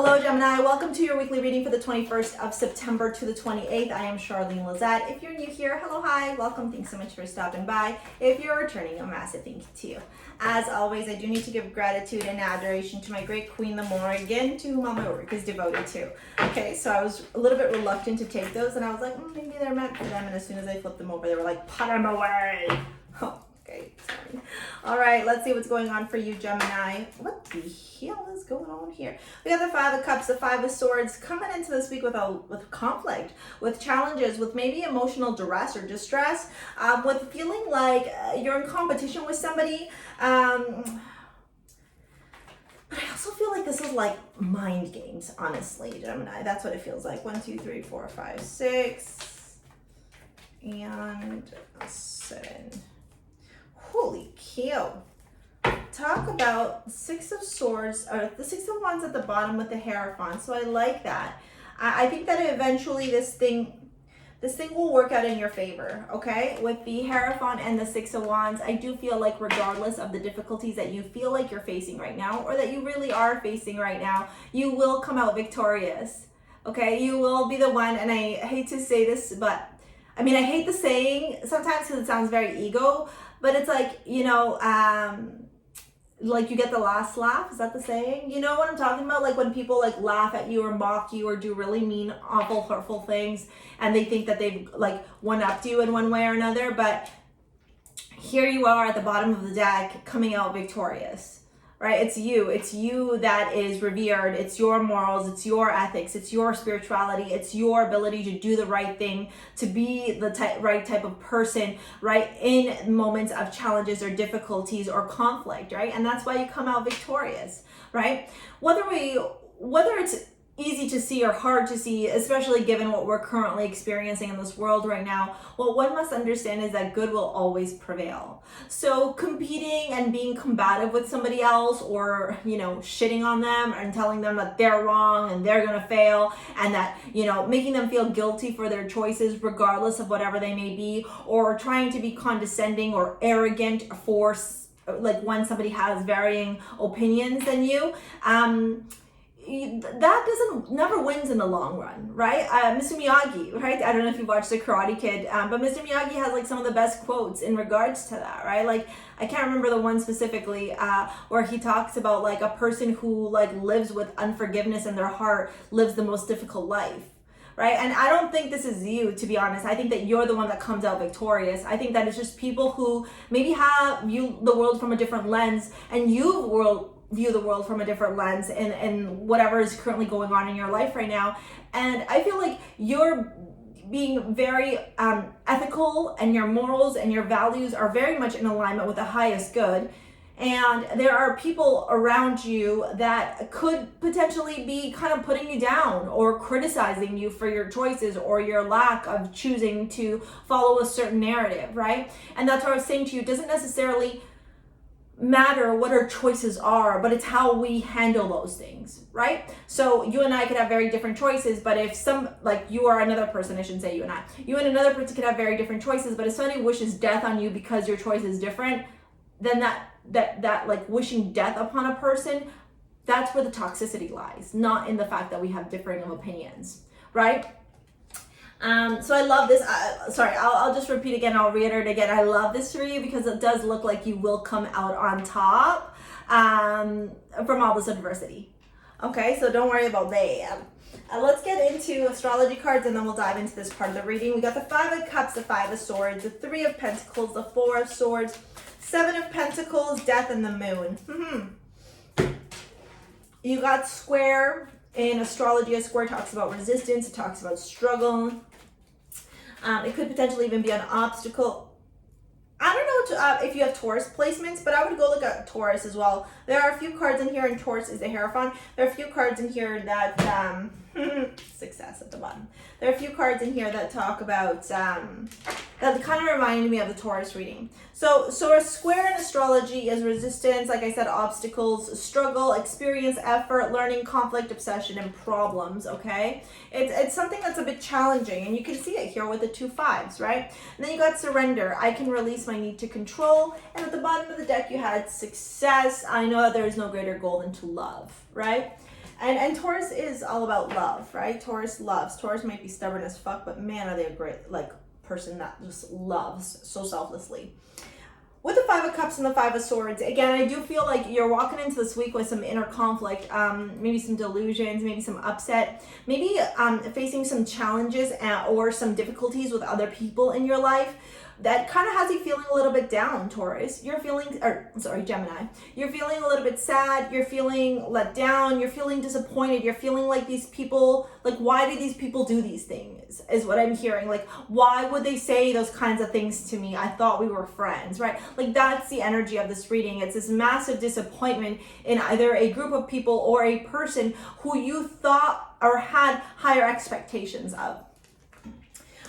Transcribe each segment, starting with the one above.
Hello Gemini, welcome to your weekly reading for the 21st of September to the 28th. I am Charlene Lizette. If you're new here, hello, hi, welcome. Thanks so much for stopping by. If you're returning, a massive thank you to you. As always, I do need to give gratitude and adoration to my great queen, the Morrigan, to whom all my work is devoted to. Okay, so I was a little bit reluctant to take those, and I was like, maybe they're meant for them. And as soon as I flipped them over, they were like, put them away. Oh, okay, sorry. All right, let's see what's going on for you, Gemini. What the hell is going on here? We got the Five of Cups, the Five of Swords, coming into this week with conflict, with challenges, with maybe emotional duress or distress, with feeling like you're in competition with somebody. But I also feel like this is like mind games, honestly, Gemini. That's what it feels like. 1, 2, 3, 4, 5, 6, and 7. Holy cow. Talk about Six of Swords, or the Six of Wands at the bottom with the Hierophant. So I like that. I think that eventually this thing will work out in your favor, okay? With the Hierophant and the Six of Wands, I do feel like regardless of the difficulties that you feel like you're facing right now, or that you really are facing right now, you will come out victorious, okay? You will be the one, and I hate to say this, but I mean, I hate the saying sometimes because it sounds very ego, but it's like, you know, like you get the last laugh. Is that the saying? You know what I'm talking about? Like when people like laugh at you or mock you or do really mean, awful, hurtful things, and they think that they've like one-upped you in one way or another. But here you are at the bottom of the deck coming out victorious. Right? It's you that is revered. It's your morals, it's your ethics, it's your spirituality, it's your ability to do the right thing, to be the right type of person, right? In moments of challenges or difficulties or conflict, right? And that's why you come out victorious, right? Whether it's easy to see or hard to see, especially given what we're currently experiencing in this world right now, what one must understand is that good will always prevail. So competing and being combative with somebody else, or, you know, shitting on them and telling them that they're wrong and they're gonna fail, and that, you know, making them feel guilty for their choices regardless of whatever they may be, or trying to be condescending or arrogant for like when somebody has varying opinions than you, that never wins in the long run, right? Mr. Miyagi, right? I don't know if you watched The Karate Kid, but Mr. Miyagi has like some of the best quotes in regards to that, right? Like, I can't remember the one specifically where he talks about like a person who like lives with unforgiveness in their heart lives the most difficult life. Right? And I don't think this is you, to be honest. I think that you're the one that comes out victorious. I think that it's just people who maybe view the world from a different lens, and view the world from a different lens, and whatever is currently going on in your life right now. And I feel like you're being very ethical, and your morals and your values are very much in alignment with the highest good. And there are people around you that could potentially be kind of putting you down or criticizing you for your choices or your lack of choosing to follow a certain narrative, right? And that's what I was saying to you. It doesn't necessarily matter what our choices are, but it's how we handle those things, right? So you and I could have very different choices, but if you or another person, I shouldn't say you and another person could have very different choices, but if somebody wishes death on you because your choice is different, then that like wishing death upon a person, that's where the toxicity lies, not in the fact that we have differing opinions, right? So I love this. Sorry, I'll just repeat again. I'll reiterate again. I love this for you because it does look like you will come out on top from all this adversity. Okay, so don't worry about that. Let's get into astrology cards, and then we'll dive into this part of the reading. We got the Five of Cups, the Five of Swords, the Three of Pentacles, the Four of Swords, Seven of Pentacles, Death, and the Moon. You got square. In astrology, a square talks about resistance. It talks about struggle. It could potentially even be an obstacle. I don't know if you have Taurus placements, but I would go look at Taurus as well. There are a few cards in here, and Taurus is the Hierophant. There are a few cards in here that, success at the bottom. There are a few cards in here that talk about, that kind of reminded me of the Taurus reading. So a square in astrology is resistance, like I said, obstacles, struggle, experience, effort, learning, conflict, obsession, and problems, okay? It's something that's a bit challenging, and you can see it here with the 2 5s, right? And then you got surrender. I can release my need to control. And at the bottom of the deck, you had success. I know that there is no greater goal than to love, right? And Taurus is all about love, right? Taurus loves. Taurus might be stubborn as fuck, but man, are they a great like person that just loves so selflessly. With the Five of Cups and the Five of Swords, again, I do feel like you're walking into this week with some inner conflict, maybe some delusions, maybe some upset, maybe facing some challenges or some difficulties with other people in your life. That kind of has you feeling a little bit down, Taurus. You're feeling, or sorry, Gemini. You're feeling a little bit sad. You're feeling let down. You're feeling disappointed. You're feeling like these people, like, why do these people do these things, is what I'm hearing. Like, why would they say those kinds of things to me? I thought we were friends, right? Like, that's the energy of this reading. It's this massive disappointment in either a group of people or a person who you thought or had higher expectations of.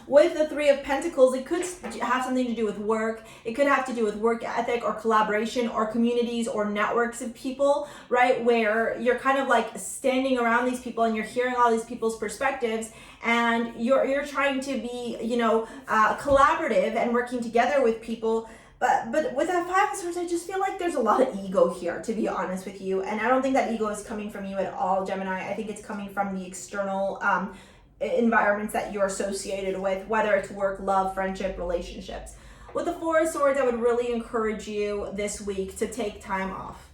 With the Three of Pentacles, it could have something to do with work. It could have to do with work ethic or collaboration or communities or networks of people, right? Where you're kind of like standing around these people and you're hearing all these people's perspectives and you're trying to be, you know, collaborative and working together with people. But with that Five of Swords, I just feel like there's a lot of ego here, to be honest with you. And I don't think that ego is coming from you at all, Gemini. I think it's coming from the external environments that you're associated with, whether it's work, love, friendship, relationships. With the Four of Swords, I would really encourage you this week to take time off.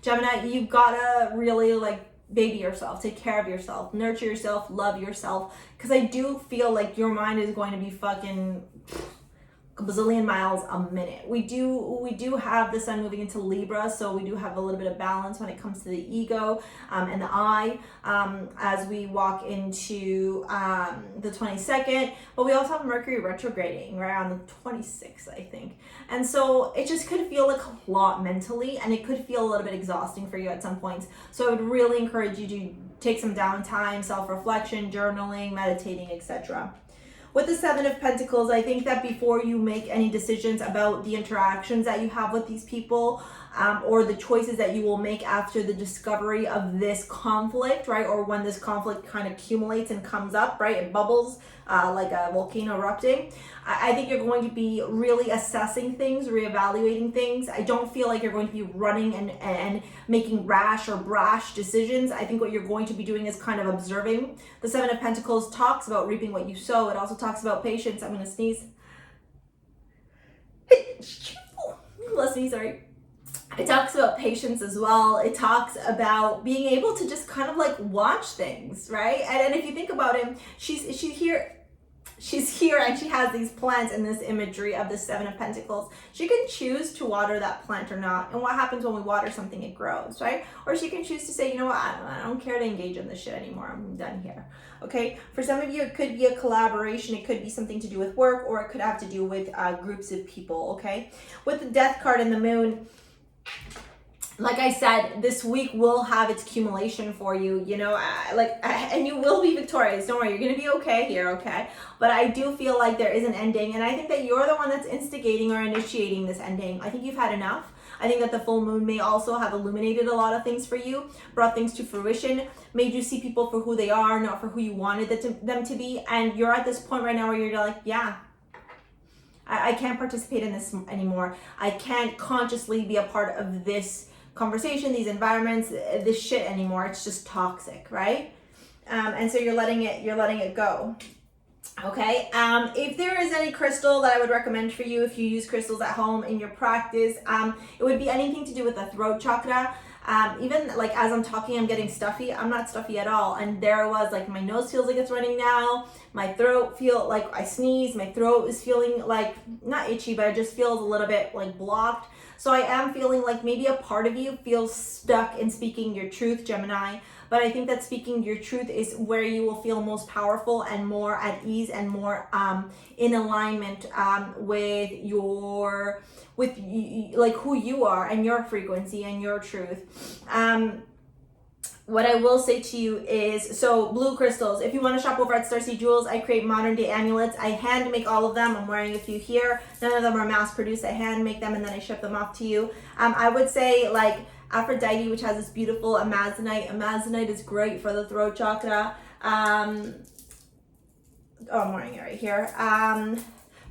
Gemini, you've gotta really like baby yourself, take care of yourself, nurture yourself, love yourself, because I do feel like your mind is going to be fucking a bazillion miles a minute. We do have the sun moving into Libra, so we do have a little bit of balance when it comes to the ego and the I as we walk into the 22nd, but we also have Mercury retrograding right on the 26th, I think. And so it just could feel like a lot mentally, and it could feel a little bit exhausting for you at some points. So I would really encourage you to take some downtime, self-reflection, journaling, meditating, etc. With the Seven of Pentacles, I think that before you make any decisions about the interactions that you have with these people, or the choices that you will make after the discovery of this conflict, right? Or when this conflict kind of accumulates and comes up, right? It bubbles like a volcano erupting. I think you're going to be really assessing things, reevaluating things. I don't feel like you're going to be running and making rash or brash decisions. I think what you're going to be doing is kind of observing. The Seven of Pentacles talks about reaping what you sow. It also talks about patience. I'm going to sneeze. Let's sneeze, sorry. It talks about patience as well. It talks about being able to just kind of like watch things, right? And if you think about it, she's here and she has these plants in this imagery of the Seven of Pentacles. She can choose to water that plant or not. And what happens when we water something? It grows, right? Or she can choose to say, you know what, I don't care to engage in this shit anymore. I'm done here. Okay, for some of you, it could be a collaboration. It could be something to do with work, or it could have to do with groups of people, okay? With the Death card and the Moon, like I said, this week will have its accumulation for you, you know, and you will be victorious. Don't worry, you're going to be okay here, okay? But I do feel like there is an ending, and I think that you're the one that's instigating or initiating this ending. I think you've had enough. I think that the full moon may also have illuminated a lot of things for you, brought things to fruition, made you see people for who they are, not for who you wanted them to be. And you're at this point right now where you're like, yeah, I can't participate in this anymore. I can't consciously be a part of this conversation, these environments, this shit anymore. It's just toxic, right? And so you're letting it go. Okay. If there is any crystal that I would recommend for you, if you use crystals at home in your practice, it would be anything to do with the throat chakra. Even like as I'm talking, I'm getting stuffy. I'm not stuffy at all. And there was like, my nose feels like it's running now. My throat feel like I sneeze. My throat is feeling like not itchy, but it just feels a little bit like blocked. So I am feeling like maybe a part of you feels stuck in speaking your truth, Gemini. But I think that speaking your truth is where you will feel most powerful and more at ease and more in alignment with like who you are and your frequency and your truth. What I will say to you is, so blue crystals, if you want to shop over at STARSEA Jewels, I create modern day amulets. I hand make all of them. I'm wearing a few here. None of them are mass produced. I hand make them and then I ship them off to you. I would say like Aphrodite, which has this beautiful amazonite. Amazonite is great for the throat chakra. I'm wearing it right here.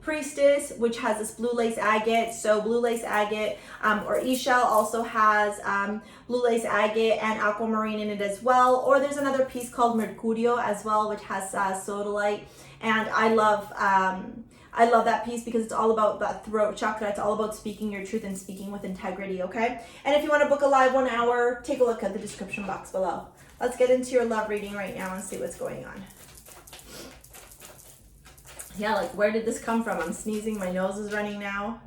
Priestess, which has this blue lace agate. So blue lace agate or eShell also has blue lace agate and aquamarine in it as well. Or there's another piece called Mercurio as well, which has sodalite. And I love that piece because it's all about that throat chakra. It's all about speaking your truth and speaking with integrity, okay? And if you want to book a live 1 hour, take a look at the description box below. Let's get into your love reading right now and see what's going on. Yeah, like where did this come from? I'm sneezing, my nose is running now.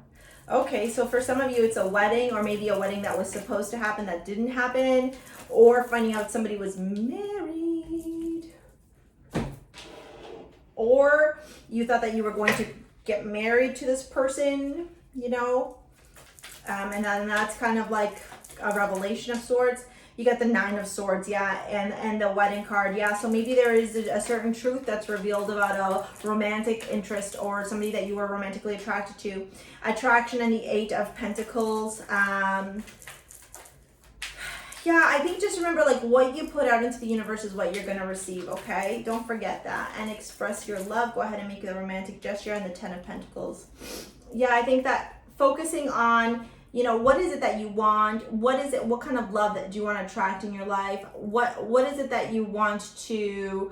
Okay, so for some of you, it's a wedding, or maybe a wedding that was supposed to happen that didn't happen, or finding out somebody was married, or you thought that you were going to get married to this person, you know, and then that's kind of like a revelation of sorts. You got the 9 of Swords, yeah, and the wedding card, yeah. So maybe there is a certain truth that's revealed about a romantic interest or somebody that you were romantically attracted to. Attraction and the 8 of Pentacles. Yeah, I think just remember, like, what you put out into the universe is what you're going to receive, okay? Don't forget that. And express your love. Go ahead and make the romantic gesture, and the 10 of Pentacles. Yeah, I think that focusing on, you know, what is it that you want? What is it? What kind of love that do you want to attract in your life? What is it that you want to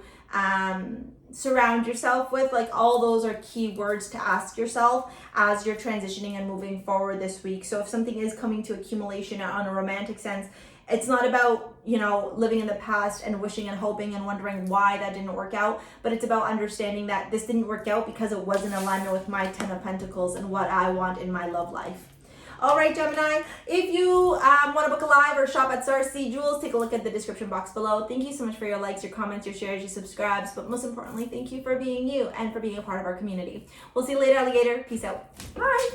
surround yourself with? Like, all those are key words to ask yourself as you're transitioning and moving forward this week. So if something is coming to accumulation on a romantic sense, it's not about, you know, living in the past and wishing and hoping and wondering why that didn't work out, but it's about understanding that this didn't work out because it wasn't in alignment with my 10 of Pentacles and what I want in my love life. All right, Gemini, if you want to book a live or shop at STARSEA Jewels, take a look at the description box below. Thank you so much for your likes, your comments, your shares, your subscribes, but most importantly, thank you for being you and for being a part of our community. We'll see you later, alligator. Peace out. Bye.